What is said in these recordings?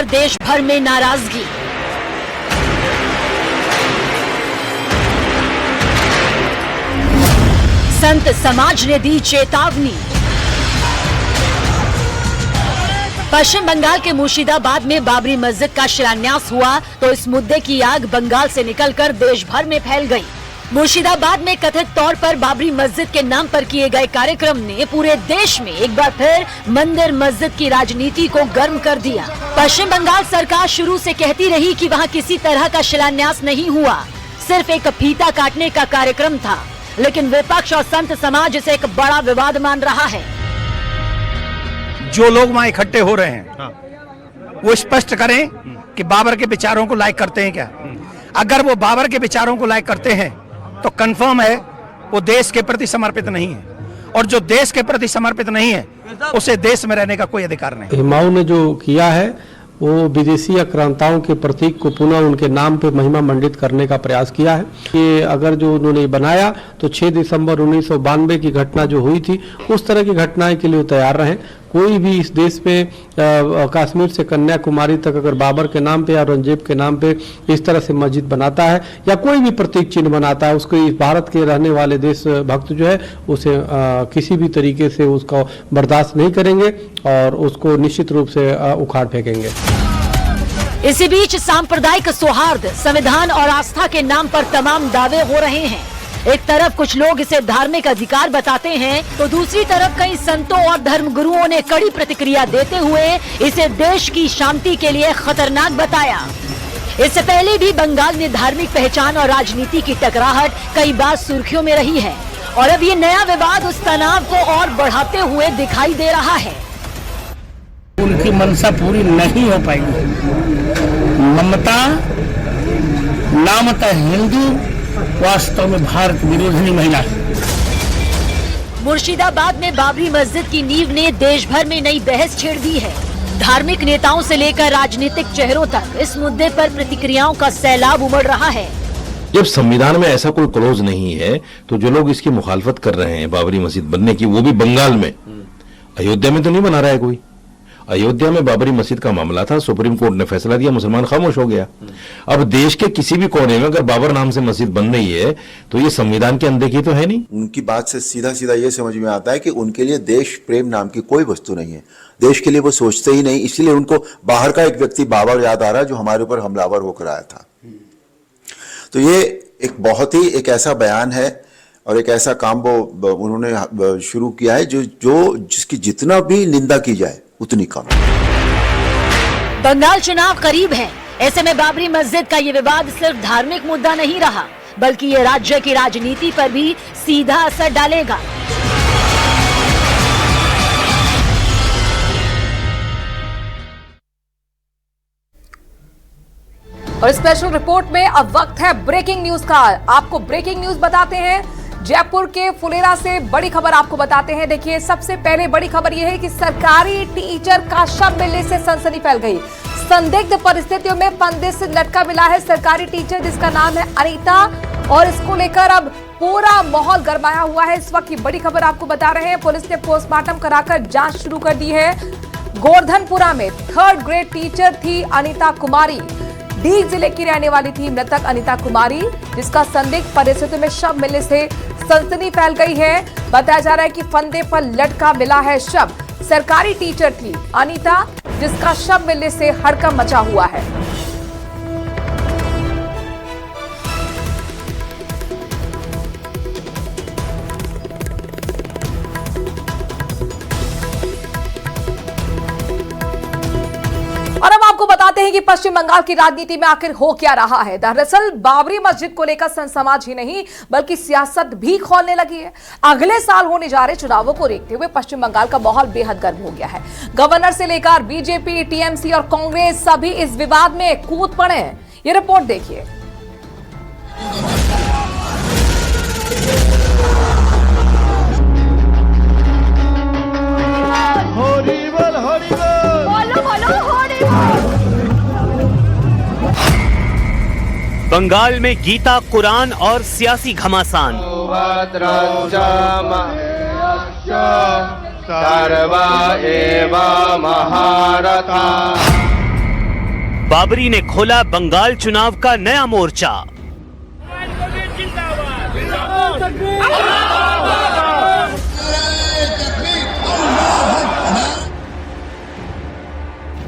देश भर में नाराजगी। संत समाज ने दी चेतावनी। पश्चिम बंगाल के मुर्शिदाबाद में बाबरी मस्जिद का शिलान्यास हुआ तो इस मुद्दे की आग बंगाल से निकलकर देश भर में फैल गई। मुर्शिदाबाद में कथित तौर पर बाबरी मस्जिद के नाम पर किए गए कार्यक्रम ने पूरे देश में एक बार फिर मंदिर मस्जिद की राजनीति को गर्म कर दिया। पश्चिम बंगाल सरकार शुरू से कहती रही कि वहां किसी तरह का शिलान्यास नहीं हुआ, सिर्फ एक फीता काटने का कार्यक्रम था, लेकिन विपक्ष और संत समाज इसे एक बड़ा विवाद मान रहा है। जो लोग वहाँ इकट्ठे हो रहे हैं वो स्पष्ट करें कि बाबर के विचारों को लाइक करते हैं क्या। अगर वो बाबर के विचारों को लाइक करते हैं तो कंफर्म है वो देश के प्रति समर्पित नहीं है, और जो देश के प्रति समर्पित नहीं है उसे देश में रहने का कोई अधिकार नहीं। हिमाऊ ने जो किया है वो विदेशी आक्रांताओं के प्रतीक को पुनः उनके नाम पे महिमा मंडित करने का प्रयास किया है। ये अगर जो उन्होंने बनाया तो 6 दिसंबर 1992 की घटना जो हुई थी उस तरह की घटनाएं के लिए तैयार रहें। कोई भी इस देश में कश्मीर से कन्याकुमारी तक अगर बाबर के नाम पे या औरंगजेब के नाम पे इस तरह से मस्जिद बनाता है या कोई भी प्रतीक चिन्ह बनाता है, उसको इस भारत के रहने वाले देश भक्त जो है उसे किसी भी तरीके से उसका बर्दाश्त नहीं करेंगे और उसको निश्चित रूप से उखाड़ फेंकेंगे। इसी बीच सांप्रदायिक सौहार्द, संविधान और आस्था के नाम पर तमाम दावे हो रहे हैं। एक तरफ कुछ लोग इसे धार्मिक अधिकार बताते हैं तो दूसरी तरफ कई संतों और धर्मगुरुओं ने कड़ी प्रतिक्रिया देते हुए इसे देश की शांति के लिए खतरनाक बताया। इससे पहले भी बंगाल में धार्मिक पहचान और राजनीति की टकराहट कई बार सुर्खियों में रही है और अब ये नया विवाद उस तनाव को और बढ़ाते हुए दिखाई दे रहा है। उनकी मंशा पूरी नहीं हो पाएगी। ममता नामता हिंदू, वास्तव में भारत विरोधी महिला है। मुर्शिदाबाद में बाबरी मस्जिद की नींव ने देश भर में नई बहस छेड़ दी है। धार्मिक नेताओं से लेकर राजनीतिक चेहरों तक इस मुद्दे पर प्रतिक्रियाओं का सैलाब उमड़ रहा है। जब संविधान में ऐसा कोई क्लॉज नहीं है तो जो लोग इसकी मुखालफत कर रहे हैं बाबरी मस्जिद बनने की, वो भी बंगाल में, अयोध्या में तो नहीं बना रहा है कोई। अयोध्या में बाबरी मस्जिद का मामला था, सुप्रीम कोर्ट ने फैसला दिया, मुसलमान खामोश हो गया। अब देश के किसी भी कोने में अगर बाबर नाम से मस्जिद बन रही है तो ये संविधान की अनदेखी तो है नहीं। उनकी बात से सीधा सीधा ये समझ में आता है कि उनके लिए देश प्रेम नाम की कोई वस्तु नहीं है। देश के लिए वो सोचते ही नहीं, इसलिए उनको बाहर का एक व्यक्ति बाबर याद आ रहा है जो हमारे ऊपर हमलावर होकर आया था। तो ये एक बहुत ही एक ऐसा बयान है और एक ऐसा काम वो उन्होंने शुरू किया है जो जिसकी जितना भी निंदा की जाए उतनी कम। बंगाल चुनाव करीब है, ऐसे में बाबरी मस्जिद का ये विवाद सिर्फ धार्मिक मुद्दा नहीं रहा, बल्कि ये राज्य की राजनीति पर भी सीधा असर डालेगा। और स्पेशल रिपोर्ट में अब वक्त है ब्रेकिंग न्यूज का। आपको ब्रेकिंग न्यूज बताते हैं, जयपुर के फुलेरा से बड़ी खबर आपको बताते हैं। देखिए, सबसे पहले बड़ी खबर यह है कि सरकारी टीचर का शव मिलने से सनसनी फैल गई। संदिग्ध परिस्थितियों में फंदे से लटका मिला है सरकारी टीचर जिसका नाम है अनीता, और इसको लेकर अब पूरा माहौल गरमाया हुआ है। इस वक्त की बड़ी खबर आपको बता रहे हैं, पुलिस ने पोस्टमार्टम कराकर जांच शुरू कर दी है। गोवर्धनपुरा में 3rd ग्रेड टीचर थी अनीता कुमारी। डीग जिले की रहने वाली थी मृतक अनीता कुमारी, जिसका संदिग्ध परिस्थितियों में शव मिलने से सनसनी फैल गई है। बताया जा रहा है कि फंदे पर लटका मिला है शव। सरकारी टीचर थी अनीता, जिसका शव मिलने से हड़कंप मचा हुआ है। और अब आपको बताते हैं कि पश्चिम बंगाल की राजनीति में आखिर हो क्या रहा है। दरअसल बाबरी मस्जिद को लेकर संसमाज ही नहीं बल्कि सियासत भी खौलने लगी है। अगले साल होने जा रहे चुनावों को देखते हुए पश्चिम बंगाल का माहौल बेहद गर्म हो गया है। गवर्नर से लेकर बीजेपी, टीएमसी और कांग्रेस सभी इस विवाद में कूद पड़े हैं। ये रिपोर्ट देखिए। बंगाल में गीता, कुरान और सियासी घमासान। बाबरी ने खोला बंगाल चुनाव का नया मोर्चा।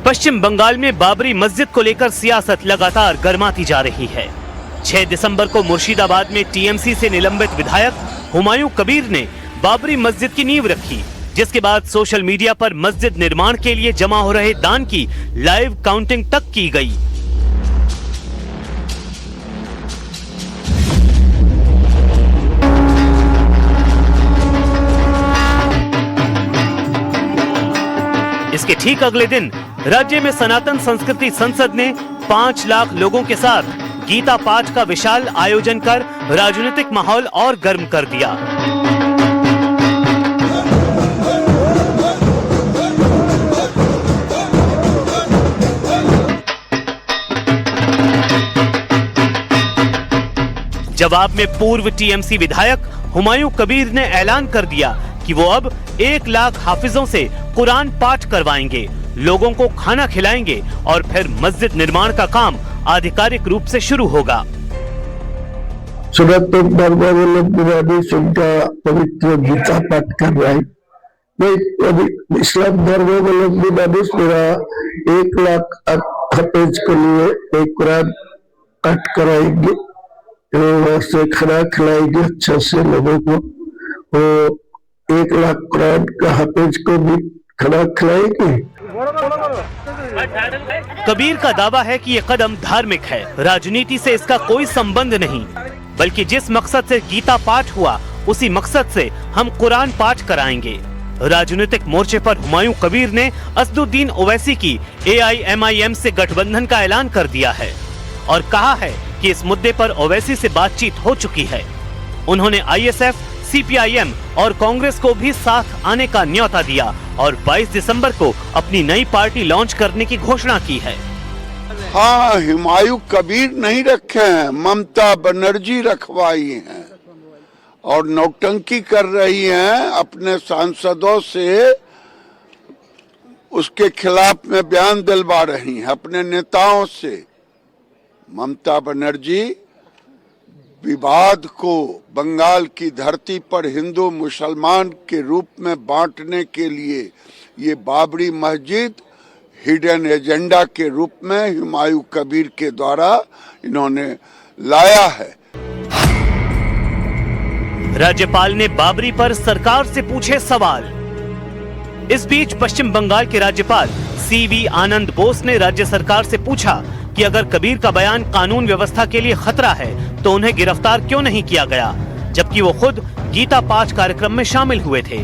पश्चिम बंगाल में बाबरी मस्जिद को लेकर सियासत लगातार गर्माती जा रही है। 6 दिसंबर को मुर्शिदाबाद में टीएमसी से निलंबित विधायक हुमायूं कबीर ने बाबरी मस्जिद की नींव रखी, जिसके बाद सोशल मीडिया पर मस्जिद निर्माण के लिए जमा हो रहे दान की लाइव काउंटिंग तक की गई। इसके ठीक अगले दिन राज्य में सनातन संस्कृति संसद ने 5 लाख लोगों के साथ गीता पाठ का विशाल आयोजन कर राजनीतिक माहौल और गर्म कर दिया। जवाब में पूर्व टीएमसी विधायक हुमायूं कबीर ने ऐलान कर दिया कि वो अब 1 लाख हाफिजों से कुरान पाठ करवाएंगे, लोगों को खाना खिलाएंगे और फिर मस्जिद निर्माण का काम आधिकारिक रूप से शुरू होगा। सनातन धर्मावलंबी संख्या पवित्र गीता पाठ कर रहा है। मैं इस्लाम धर्मावलंबी मानुष मेरा 1 लाख हाफिज के लिए एक कुरान पाठ कराएंगे, से खाना खिलाएंगे अच्छा से लोगों को, वो 1 लाख कुरान का हाफिज को भी खाना खिलाएंगे। कबीर का दावा है कि ये कदम धार्मिक है, राजनीति से इसका कोई संबंध नहीं, बल्कि जिस मकसद से गीता पाठ हुआ उसी मकसद से हम कुरान पाठ कराएंगे। राजनीतिक मोर्चे पर हुमायूं कबीर ने असदुद्दीन ओवैसी की AIMIM से गठबंधन का ऐलान कर दिया है और कहा है कि इस मुद्दे पर ओवैसी से बातचीत हो चुकी है। उन्होंने ISF, CPIM और कांग्रेस को भी साथ आने का न्योता दिया और 22 दिसंबर को अपनी नई पार्टी लॉन्च करने की घोषणा की है। हाँ, हुमायूं कबीर नहीं रखे हैं, ममता बनर्जी रखवाई हैं और नौटंकी कर रही हैं अपने सांसदों से, उसके खिलाफ में बयान दिलवा रही हैं अपने नेताओं से। ममता बनर्जी विवाद को बंगाल की धरती पर हिंदू मुसलमान के रूप में बांटने के लिए ये बाबरी मस्जिद हिडन एजेंडा के रूप में हुमायूं कबीर के द्वारा इन्होंने लाया है। राज्यपाल ने बाबरी पर सरकार से पूछे सवाल। इस बीच पश्चिम बंगाल के राज्यपाल CV आनंद बोस ने राज्य सरकार से पूछा कि अगर कबीर का बयान कानून व्यवस्था के लिए खतरा है तो उन्हें गिरफ्तार क्यों नहीं किया गया, जबकि वो खुद गीता पाठ कार्यक्रम में शामिल हुए थे।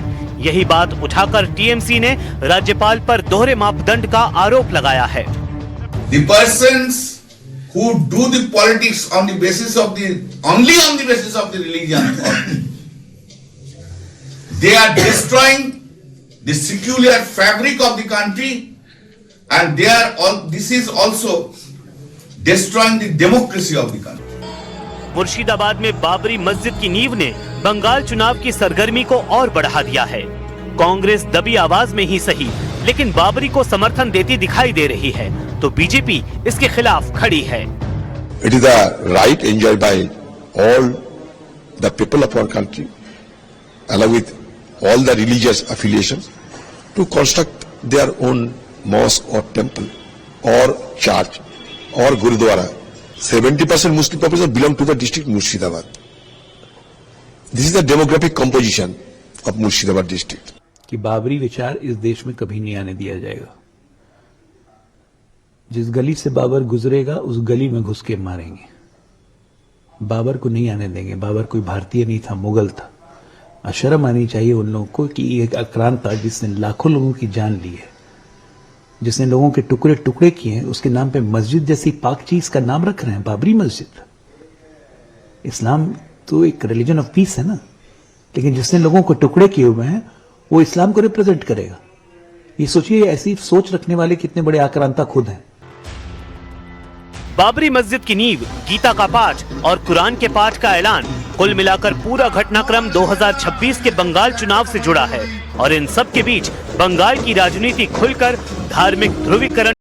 यही बात उठाकर टीएमसी ने राज्यपाल पर दोहरे मापदंड का आरोप लगाया है। The persons who do the politics on the basis of the only on the basis of the religion, they are destroying the secular fabric of the country, and they are all. This is also destroying the democracy of the country. Murshidabad में बाबरी मस्जिद की नींव ने बंगाल चुनाव की सरगर्मी को और बढ़ा दिया है। कांग्रेस दबी आवाज में ही सही, लेकिन बाबरी को समर्थन देती दिखाई दे रही है, तो बीजेपी इसके खिलाफ खड़ी है। It is the right enjoyed by all the people of our country, along with all the religious affiliations, to construct their own mosque or temple or church or gurudwara. 70% Muslim population belong to the district Murshidabad. This is the demographic composition of Murshidabad district. कि बाबरी विचार इस देश में कभी नहीं आने दिया जाएगा। जिस गली से बाबर गुजरेगा उस गली में घुस के मारेंगे। बाबर को नहीं आने देंगे। बाबर कोई भारतीय नहीं था, मुगल था। शर्म आनी चाहिए उन लोगों को कि एक आक्रांत था जिसने लाखों लोगों की जान ली है, जिसने लोगों के टुकड़े टुकड़े किए हैं, उसके नाम पे मस्जिद जैसी पाक चीज का नाम रख रहे हैं, बाबरी मस्जिद। इस्लाम तो एक रिलीजन ऑफ पीस है ना, लेकिन जिसने लोगों को टुकड़े किए हुए हैं वो इस्लाम को रिप्रेजेंट करेगा। ये सोचिए, ऐसी सोच रखने वाले कितने बड़े आक्रांता खुद हैं। बाबरी मस्जिद की नींव, गीता का पाठ और कुरान के पाठ का ऐलान, कुल मिलाकर पूरा घटनाक्रम 2026 के बंगाल चुनाव से जुड़ा है और इन सब के बीच बंगाल की राजनीति खुलकर धार्मिक ध्रुवीकरण